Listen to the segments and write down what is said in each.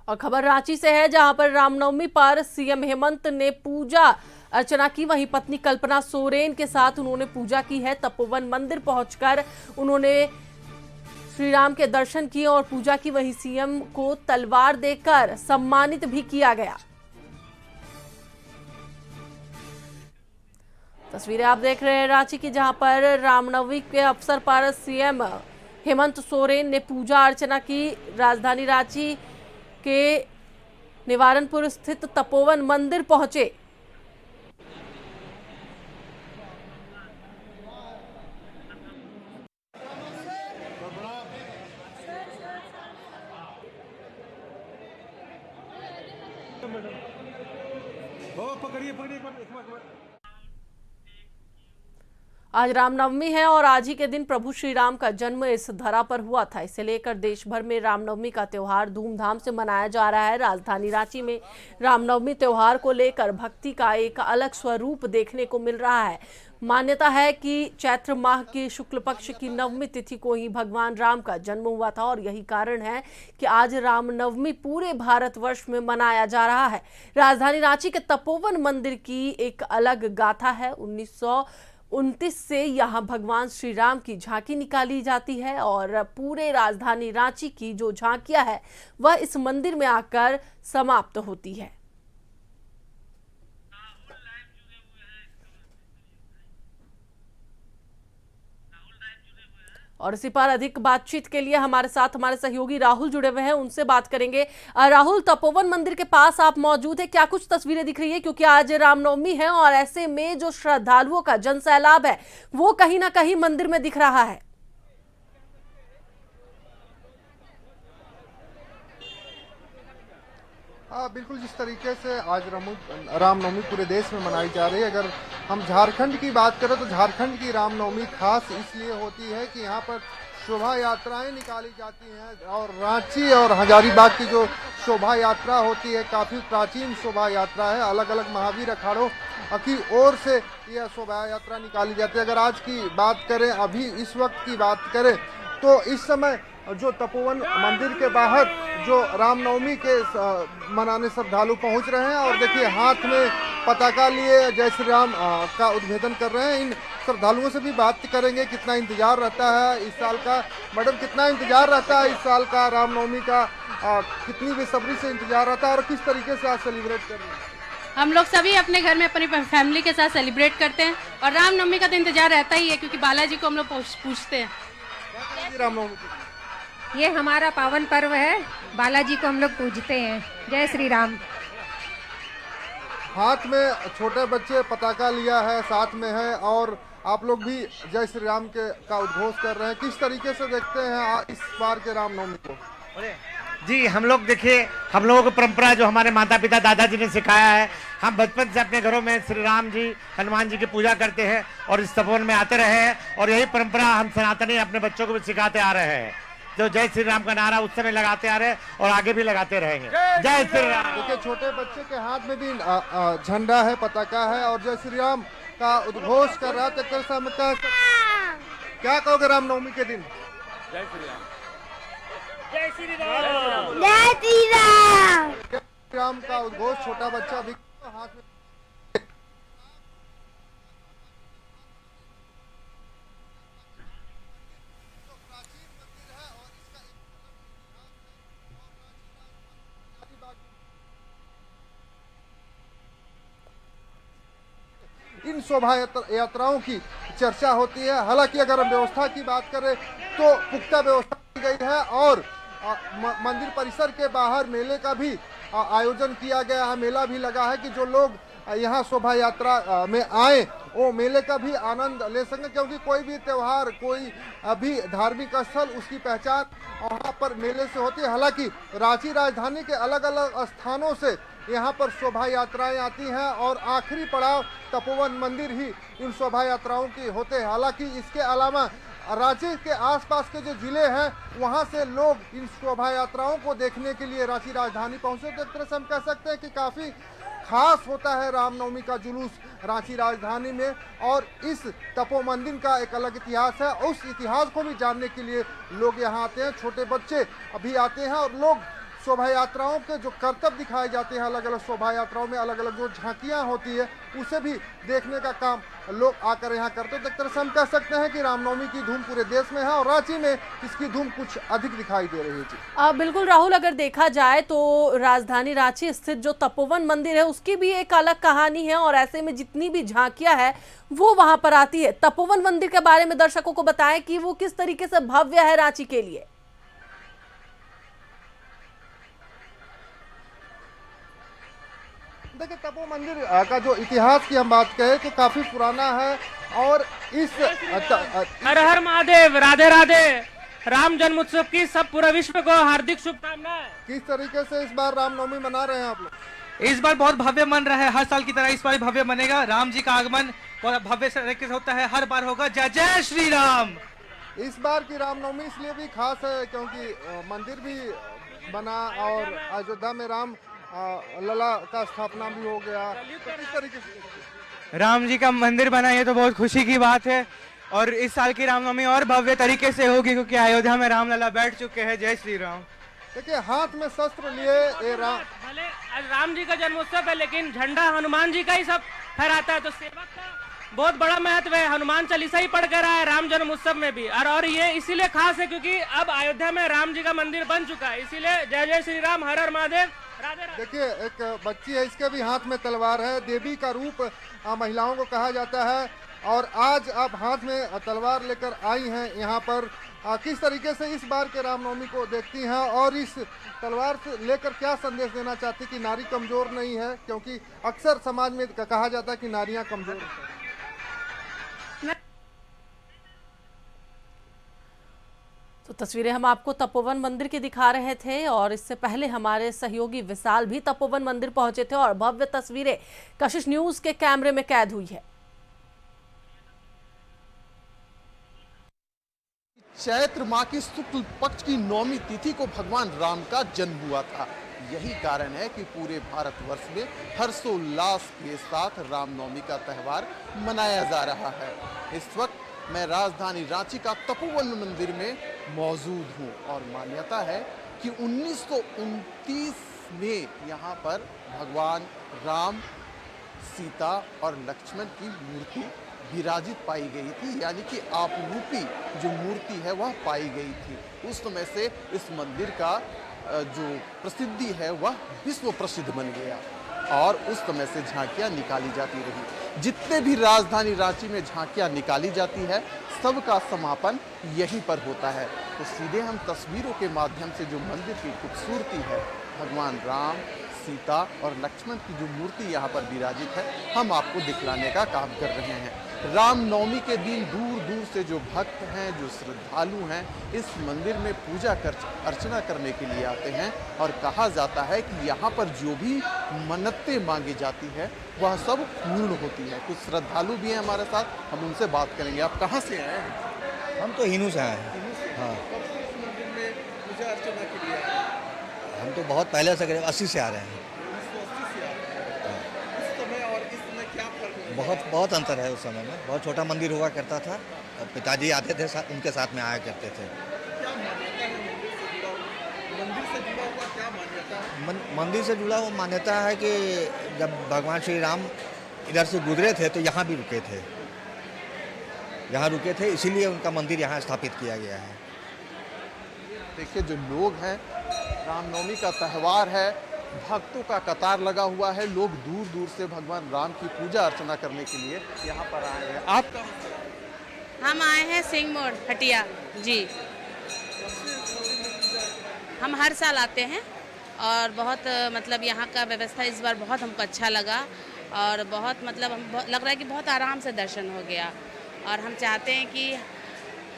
और खबर रांची से है, जहां पर रामनवमी पर सीएम हेमंत ने पूजा अर्चना की। वहीं पत्नी कल्पना सोरेन के साथ उन्होंने पूजा की है। तपोवन मंदिर पहुंचकर उन्होंने श्री राम के दर्शन किए और पूजा की। वहीं सीएम को तलवार देकर सम्मानित भी किया गया। तस्वीरें आप देख रहे हैं रांची की, जहां पर रामनवमी के अवसर पर सीएम हेमंत सोरेन ने पूजा अर्चना की। राजधानी रांची के निवारनपुर स्थित तपोवन मंदिर पहुंचे। आज रामनवमी है और आज ही के दिन प्रभु श्री राम का जन्म इस धरा पर हुआ था। इसे लेकर देश भर में रामनवमी का त्योहार धूमधाम से मनाया जा रहा है। राजधानी रांची में रामनवमी त्योहार को लेकर भक्ति का एक अलग स्वरूप देखने को मिल रहा है। मान्यता है कि चैत्र माह की शुक्ल पक्ष की नवमी तिथि को ही भगवान राम का जन्म हुआ था और यही कारण है कि आज रामनवमी पूरे भारतवर्ष में मनाया जा रहा है। राजधानी रांची के तपोवन मंदिर की एक अलग गाथा है। 1929 से यहाँ भगवान श्री राम की झांकी निकाली जाती है और पूरे राजधानी रांची की जो झांकियां है वह इस मंदिर में आकर समाप्त होती है। और इसी पर अधिक बातचीत के लिए हमारे साथ हमारे सहयोगी राहुल जुड़े हुए हैं, उनसे बात करेंगे। राहुल, तपोवन मंदिर के पास आप मौजूद है, क्या कुछ तस्वीरें दिख रही है? क्योंकि आज रामनवमी है और ऐसे में जो श्रद्धालुओं का जनसैलाब है वो कहीं ना कहीं मंदिर में दिख रहा है। हाँ बिल्कुल, जिस तरीके से आज रामनवमी पूरे देश में मनाई जा रही है। अगर हम झारखंड की बात करें तो झारखंड की रामनवमी खास इसलिए होती है कि यहाँ पर शोभा यात्राएं निकाली जाती हैं और रांची और हजारीबाग की जो शोभा यात्रा होती है काफ़ी प्राचीन शोभा यात्रा है। अलग अलग महावीर अखाड़ों की ओर से यह शोभा यात्रा निकाली जाती है। अगर आज की बात करें, अभी इस वक्त की बात करें तो इस समय जो तपोवन मंदिर के बाहर जो रामनवमी के मनाने श्रद्धालु पहुंच रहे हैं और देखिए हाथ में पताका लिए जय श्री राम का उद्घाटन कर रहे हैं। इन श्रद्धालुओं से भी बात करेंगे कितना इंतजार रहता है इस साल का। मैडम, कितना इंतजार रहता है इस साल का रामनवमी का, कितनी बेसब्री से इंतजार रहता है और किस तरीके से आज सेलिब्रेट कर रहे हैं? हम लोग सभी अपने घर में अपनी फैमिली के साथ सेलिब्रेट करते हैं और रामनवमी का तो इंतजार रहता ही है क्योंकि बालाजी को हम लोग पूछते हैं। रामनवमी ये हमारा पावन पर्व है, बालाजी को हम लोग पूजते हैं। जय श्री राम। हाथ में छोटे बच्चे पताका लिया है, साथ में है और आप लोग भी जय श्री राम का उद्घोष कर रहे हैं। किस तरीके से देखते हैं इस बार के रामनवमी को? जी, हम लोग देखिए, हम लोगों की परंपरा जो हमारे माता पिता दादाजी ने सिखाया है, हम बचपन से अपने घरों में श्री राम जी, हनुमान जी की पूजा करते हैं और इस तपोवन में आते रहे हैं और यही परंपरा हम सनातनी अपने बच्चों को भी सिखाते आ रहे हैं। जो जय श्री राम का नारा उस समय लगाते आ रहे हैं और आगे भी लगाते रहेंगे। जय श्री राम। देखिए, छोटे बच्चे के हाथ में भी झंडा है, पताका है और जय श्री राम का उद्घोष कर रहा है। क्या कहोगे रामनवमी के दिन? जय श्री राम। जय श्री राम। जय श्री राम। जय श्री राम का उद्घोष छोटा बच्चा भी हाथ में। इन शोभा यात्राओं की चर्चा होती है। हालांकि अगर हम व्यवस्था की बात करें तो पुख्ता व्यवस्था की गई है और मंदिर परिसर के बाहर मेले का भी आयोजन किया गया है। मेला भी लगा है कि जो लोग यहाँ शोभा यात्रा में आए वो मेले का भी आनंद ले सकें, क्योंकि कोई भी त्यौहार, कोई भी धार्मिक स्थल, उसकी पहचान वहाँ पर मेले से होती है। हालांकि रांची राजधानी के अलग अलग स्थानों से यहाँ पर शोभा यात्राएं आती हैं और आखिरी पड़ाव तपोवन मंदिर ही इन शोभा यात्राओं की होते हैं। हालांकि इसके अलावा रांची के आसपास के जो जिले हैं वहाँ से लोग इन शोभा यात्राओं को देखने के लिए रांची राजधानी पहुँचे। तो एक तरह से हम कह सकते हैं कि काफ़ी खास होता है रामनवमी का जुलूस रांची राजधानी में और इस तपो मंदिर का एक अलग इतिहास है। उस इतिहास को भी जानने के लिए लोग यहाँ आते हैं, छोटे बच्चे अभी आते हैं और लोग शोभा यात्राओं के जो करतब दिखाए जाते हैं, अलग अलग शोभा यात्राओं में अलग अलग जो झांकियां होती है, उसे भी देखने का काम लोग आकर यहाँ करते हैं। तो एक तरह से हम कह सकते हैं कि रामनवमी की धूम पूरे देश में है और रांची में इसकी धूम कुछ अधिक दिखाई दे रही है। जी बिल्कुल राहुल, अगर देखा जाए तो राजधानी रांची स्थित जो तपोवन मंदिर है उसकी भी एक अलग कहानी है और ऐसे में जितनी भी झांकियां है वो वहां पर आती है। तपोवन मंदिर के बारे में दर्शकों को बताएं कि वो किस तरीके से भव्य है रांची के लिए। देखिए, तपो मंदिर का जो इतिहास की हम बात करें तो काफी पुराना है और इस हर हर महादेव, राधे राधे। राम जन्मोत्सव की सब पूरा विश्व को हार्दिक शुभकामनाएं। किस तरीके से इस बार रामनवमी मना रहे हैं आप लोग? इस बार बहुत भव्य मन रहा है, हर साल की तरह इस बार भव्य मनेगा। राम जी का आगमन बहुत भव्य तरीके से होता है, हर बार होगा। जय जय श्री राम। इस बार की रामनवमी इसलिए भी खास है क्योंकि मंदिर भी बना और अयोध्या में राम लला का स्थापना भी हो गया। तो किस तरीके से राम जी का मंदिर बना, ये तो बहुत खुशी की बात है और इस साल की रामनवमी और भव्य तरीके से होगी क्योंकि अयोध्या में राम लला बैठ चुके हैं। जय श्री राम। देखिए, हाथ में शस्त्र लिए ये भले आज राम जी का जन्मोत्सव है लेकिन झंडा हनुमान जी का ही सब फहराता है, तो सेवक का बहुत बड़ा महत्व है। हनुमान चालीसा ही पढ़ कर आया राम जन्म उत्सव में भी, और ये इसीलिए खास है क्योंकि अब अयोध्या में राम जी का मंदिर बन चुका है, इसीलिए जय जय श्री राम, हर हर महादेव, राधे राधे। देखिए, एक बच्ची है, इसके भी हाथ में तलवार है। देवी का रूप महिलाओं को कहा जाता है और आज आप हाथ में तलवार लेकर आई हैं यहाँ पर। किस तरीके से इस बार के रामनवमी को देखती हैं और इस तलवार से लेकर क्या संदेश देना चाहती कि नारी कमजोर नहीं है, क्योंकि अक्सर समाज में कहा जाता है कि नारियां कमजोर हैं। तो तस्वीरें हम आपको तपोवन मंदिर की दिखा रहे थे और इससे पहले हमारे सहयोगी विशाल भी तपोवन मंदिर पहुंचे थे और भव्य तस्वीरें कशिश न्यूज के कैमरे में कैद हुई है। चैत्र माह की शुक्ल पक्ष की नौमी तिथि को भगवान राम का जन्म हुआ था। यही कारण है कि पूरे भारतवर्ष में हर्षोल्लास के साथ रामनवमी का त्यौहार मनाया जा रहा है। इस वक्त मैं राजधानी रांची का तपोवन मंदिर में मौजूद हूँ और मान्यता है कि 1929 में यहाँ पर भगवान राम, सीता और लक्ष्मण की मूर्ति विराजित पाई गई थी, यानी कि आप रूपी जो मूर्ति है वह पाई गई थी। उस समय से इस मंदिर का जो प्रसिद्धि है वह विश्व प्रसिद्ध बन गया और उस समय से झांकियां निकाली जाती रही। जितने भी राजधानी रांची में झांकियां निकाली जाती है सबका समापन यहीं पर होता है। तो सीधे हम तस्वीरों के माध्यम से जो मंदिर की खूबसूरती है, भगवान राम, सीता और लक्ष्मण की जो मूर्ति यहाँ पर विराजित है, हम आपको दिखलाने का काम कर रहे हैं। रामनवमी के दिन दूर दूर से जो भक्त हैं, जो श्रद्धालु हैं, इस मंदिर में पूजा अर्चना करने के लिए आते हैं और कहा जाता है कि यहाँ पर जो भी मन्नतें मांगी जाती है वह सब पूर्ण होती है। कुछ श्रद्धालु भी हैं हमारे साथ, हम उनसे बात करेंगे। आप कहाँ से आए हैं? हम तो हिनू से आए हैं। हाँ, मंदिर में पूजा अर्चना के लिए आए हैं? हम तो बहुत पहले से 80 से आ रहे हैं। बहुत अंतर है। उस समय में बहुत छोटा मंदिर हुआ करता था और पिताजी आते थे, उनके साथ में आया करते थे। मंदिर से जुड़ा हुआ मान्यता है कि जब भगवान श्री राम इधर से गुजरे थे तो यहाँ भी रुके थे, इसीलिए उनका मंदिर यहाँ स्थापित किया गया है। देखिए, जो लोग हैं, रामनवमी का त्यौहार है, भक्तों का कतार लगा हुआ है। लोग दूर दूर से भगवान राम की पूजा अर्चना करने के लिए यहाँ पर आए हैं। आप कहाँ से? हम आए हैं सिंह मोड़ हटिया जी। हम हर साल आते हैं और बहुत मतलब यहाँ का व्यवस्था इस बार बहुत हमको अच्छा लगा और बहुत मतलब हम लग रहा है कि बहुत आराम से दर्शन हो गया और हम चाहते हैं कि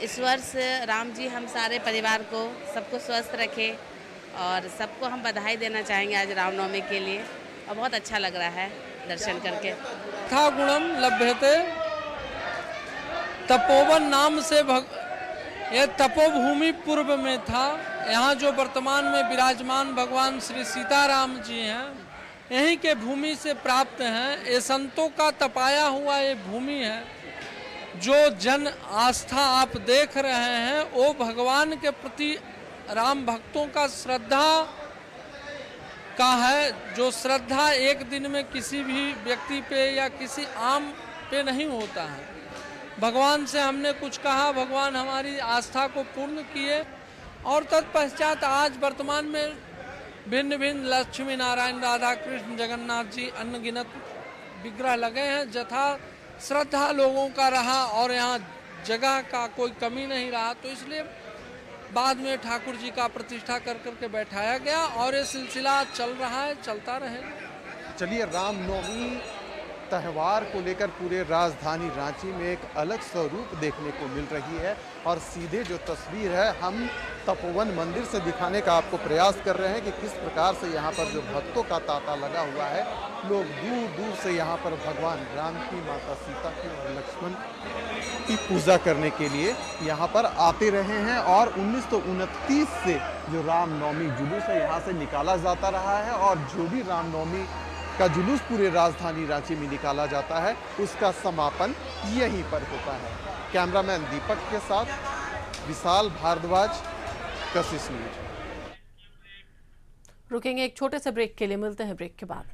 इस वर्ष राम जी हम सारे परिवार को सबको स्वस्थ रखें और सबको हम बधाई देना चाहेंगे आज रामनवमी के लिए और बहुत अच्छा लग रहा है दर्शन करके। था गुणम लभ्यते तपोवन नाम से यह तपोभूमि पूर्व में था। यहाँ जो वर्तमान में विराजमान भगवान श्री सीताराम जी हैं, यहीं के भूमि से प्राप्त हैं। ये संतों का तपाया हुआ ये भूमि है। जो जन आस्था आप देख रहे हैं वो भगवान के प्रति राम भक्तों का श्रद्धा का है, जो श्रद्धा एक दिन में किसी भी व्यक्ति पे या किसी आम पे नहीं होता है। भगवान से हमने कुछ कहा, भगवान हमारी आस्था को पूर्ण किए और तत्पश्चात आज वर्तमान में भिन्न भिन्न लक्ष्मी नारायण राधा कृष्ण जगन्नाथ जी अनगिनत विग्रह लगे हैं। जथा श्रद्धा लोगों का रहा और यहाँ जगह का कोई कमी नहीं रहा, तो इसलिए बाद में ठाकुर जी का प्रतिष्ठा कर करके बैठाया गया और ये सिलसिला चल रहा है, चलता रहेगा। चलिए, रामनवमी त्यौहार को लेकर पूरे राजधानी रांची में एक अलग स्वरूप देखने को मिल रही है और सीधे जो तस्वीर है हम तपोवन मंदिर से दिखाने का आपको प्रयास कर रहे हैं कि किस प्रकार से यहाँ पर जो भक्तों का तांता लगा हुआ है। लोग दूर दूर से यहाँ पर भगवान राम की, माता सीता की और लक्ष्मण की पूजा करने के लिए यहाँ पर आते रहे हैं और 1929 से जो रामनवमी जुलूस है यहाँ से निकाला जाता रहा है और जो भी रामनवमी का जुलूस पूरे राजधानी रांची में निकाला जाता है उसका समापन यहीं पर होता है। कैमरामैन दीपक के साथ विशाल भारद्वाज, कशिश न्यूज। रुकेंगे एक छोटे से ब्रेक के लिए, मिलते हैं ब्रेक के बाद।